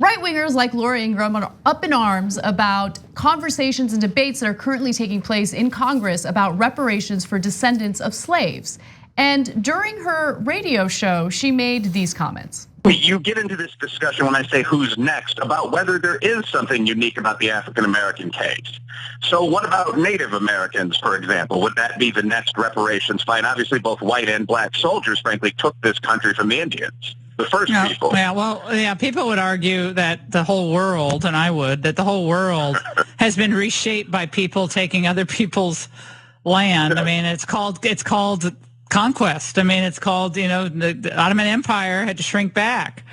Right-wingers like Laura Ingraham are up in arms about conversations and debates that are currently taking place in Congress about reparations for descendants of slaves. And during her radio show, she made these comments. You get into this discussion when I say who's next about whether there is something unique about the African-American case. So what about Native Americans, for example? Would that be the next reparations fight? Obviously, both white and black soldiers, frankly, took this country from the Indians. The first people. Yeah, people would argue that the whole world, and I would, that the whole world has been reshaped by people taking other people's land. I mean, it's called conquest. I mean, it's called, the Ottoman Empire had to shrink back.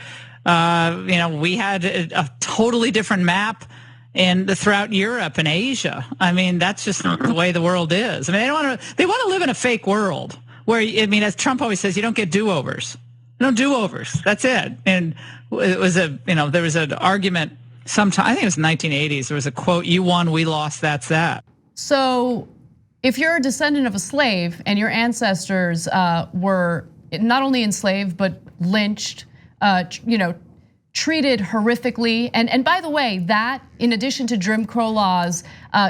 We had a totally different map throughout Europe and Asia. I mean, that's just the way the world is. I mean, they want to live in a fake world where, as Trump always says, you don't get do-overs. No do-overs. That's it. And it was there was an argument sometime, I think it was 1980s. There was a quote, "You won, we lost, that's that." So if you're a descendant of a slave and your ancestors were not only enslaved, but lynched, treated horrifically. And by the way, that in addition to Jim Crow laws,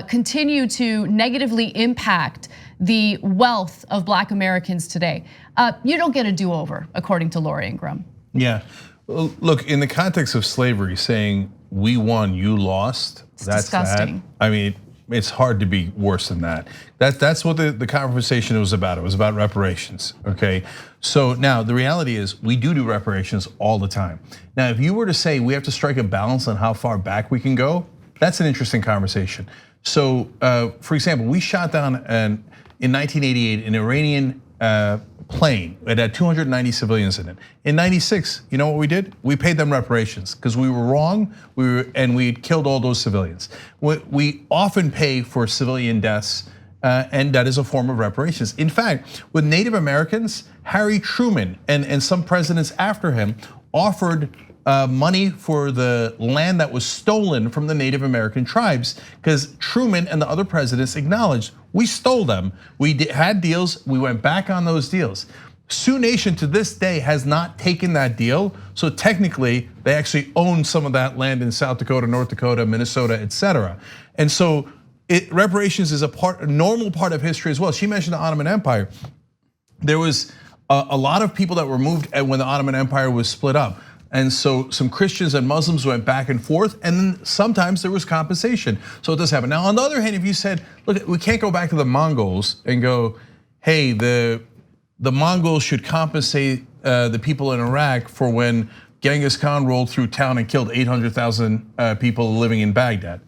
continue to negatively impact the wealth of Black Americans today. You don't get a do-over, according to Laura Ingraham. Yeah, look, in the context of slavery, saying we won, you lost, that's disgusting. That. I mean, it's hard to be worse than that. That's what the conversation was about. It was about reparations, okay? So now the reality is we do reparations all the time. Now, if you were to say we have to strike a balance on how far back we can go, that's an interesting conversation. So for example, we shot down in 1988 an Iranian plane. It had 290 civilians in it. In 96, you know what we did? We paid them reparations because we were wrong. And we killed all those civilians. We often pay for civilian deaths, and that is a form of reparations. In fact, with Native Americans, Harry Truman and some presidents after him offered money for the land that was stolen from the Native American tribes, because Truman and the other presidents acknowledged we stole them. We had deals, we went back on those deals. Sioux Nation to this day has not taken that deal, so technically they actually own some of that land in South Dakota, North Dakota, Minnesota, etc. And so reparations is a normal part of history as well. She mentioned the Ottoman Empire. There was a lot of people that were moved when the Ottoman Empire was split up. And so some Christians and Muslims went back and forth, and then sometimes there was compensation. So it does happen. Now, on the other hand, if you said, look, we can't go back to the Mongols and go, hey, the Mongols should compensate the people in Iraq for when Genghis Khan rolled through town and killed 800,000 people living in Baghdad.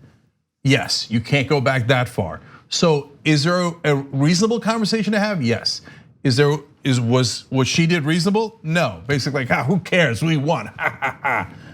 Yes, you can't go back that far. So is there a reasonable conversation to have? Yes. Was what she did reasonable? No. Basically, like, who cares? We won.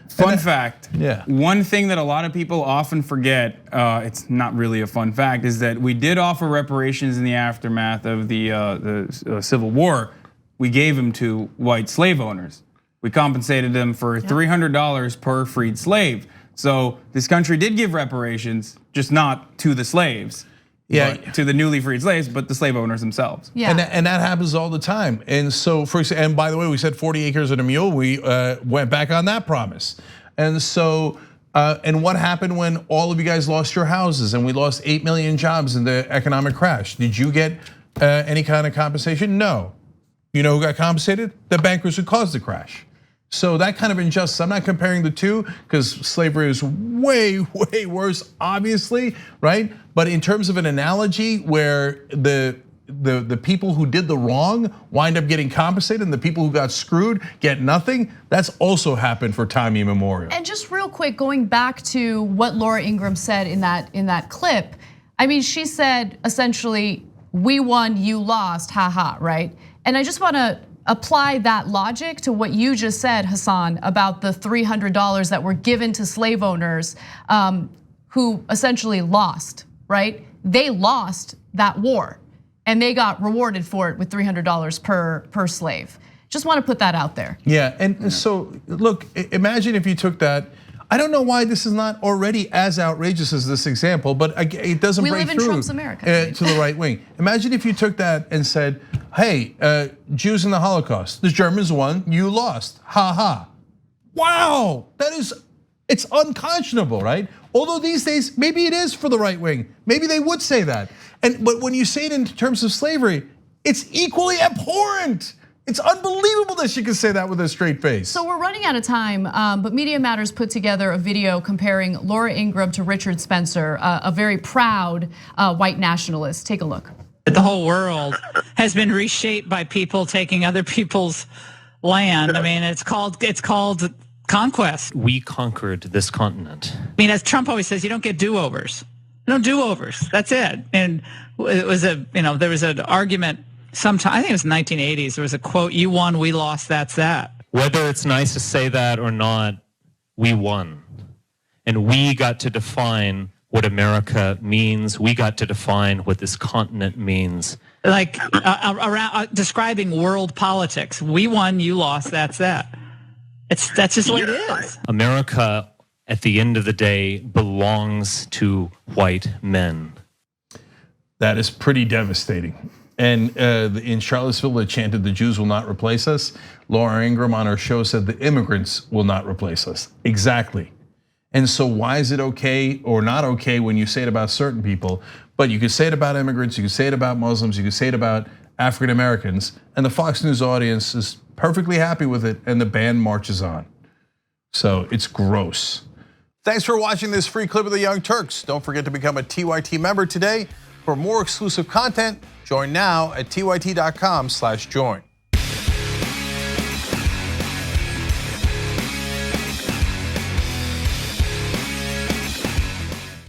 Fun fact. Yeah. One thing that a lot of people often forget, it's not really a fun fact, is that we did offer reparations in the aftermath of the Civil War. We gave them to white slave owners. We compensated them for $300 per freed slave. So this country did give reparations, just not to the slaves. Yeah, to the newly freed slaves, but the slave owners themselves. Yeah, and that happens all the time. And so, and by the way, we said 40 acres and a mule. We went back on that promise. And so, and what happened when all of you guys lost your houses and we lost 8 million jobs in the economic crash? Did you get any kind of compensation? No. You know who got compensated? The bankers who caused the crash. So that kind of injustice, I'm not comparing the two because slavery is way, way worse, obviously, right? But in terms of an analogy where the people who did the wrong wind up getting compensated and the people who got screwed get nothing, that's also happened for time immemorial. And just real quick, going back to what Laura Ingraham said in that clip, I mean, she said essentially, we won, you lost, haha, right? And I just wanna apply that logic to what you just said, Hasan, about the $300 that were given to slave owners who essentially lost, right? They lost that war and they got rewarded for it with $300 per slave. Just want to put that out there. Yeah, and so look, imagine if you took that. I don't know why this is not already as outrageous as this example, but it doesn't break through. We live in Trump's America. To the right wing. Imagine if you took that and said, hey, Jews in the Holocaust, the Germans won, you lost, ha ha. Wow, that is It's unconscionable, right? Although these days, maybe it is for the right wing. Maybe they would say that. But when you say it in terms of slavery, it's equally abhorrent. It's unbelievable that she can say that with a straight face. So we're running out of time, but Media Matters put together a video comparing Laura Ingraham to Richard Spencer, a very proud white nationalist. Take a look. The whole world has been reshaped by people taking other people's land. I mean, it's called conquest. We conquered this continent. I mean, as Trump always says, you don't get do-overs. No do-overs. That's it. And it was there was an argument sometime, I think it was 1980s. There was a quote, "You won, we lost, that's that." Whether it's nice to say that or not, we won. And we got to define what America means. We got to define what this continent means. Like around describing world politics. We won, you lost, that's that. That's just what it is. America, at the end of the day, belongs to white men. That is pretty devastating. And in Charlottesville, they chanted, "The Jews will not replace us." Laura Ingraham on her show said, "The immigrants will not replace us." Exactly. And so why is it okay or not okay when you say it about certain people, but you could say it about immigrants, you could say it about Muslims, you could say it about African Americans, and the Fox News audience is perfectly happy with it, and the band marches on. So it's gross. Thanks for watching this free clip of the Young Turks. Don't forget to become a TYT member today. For more exclusive content, join now at tyt.com/join.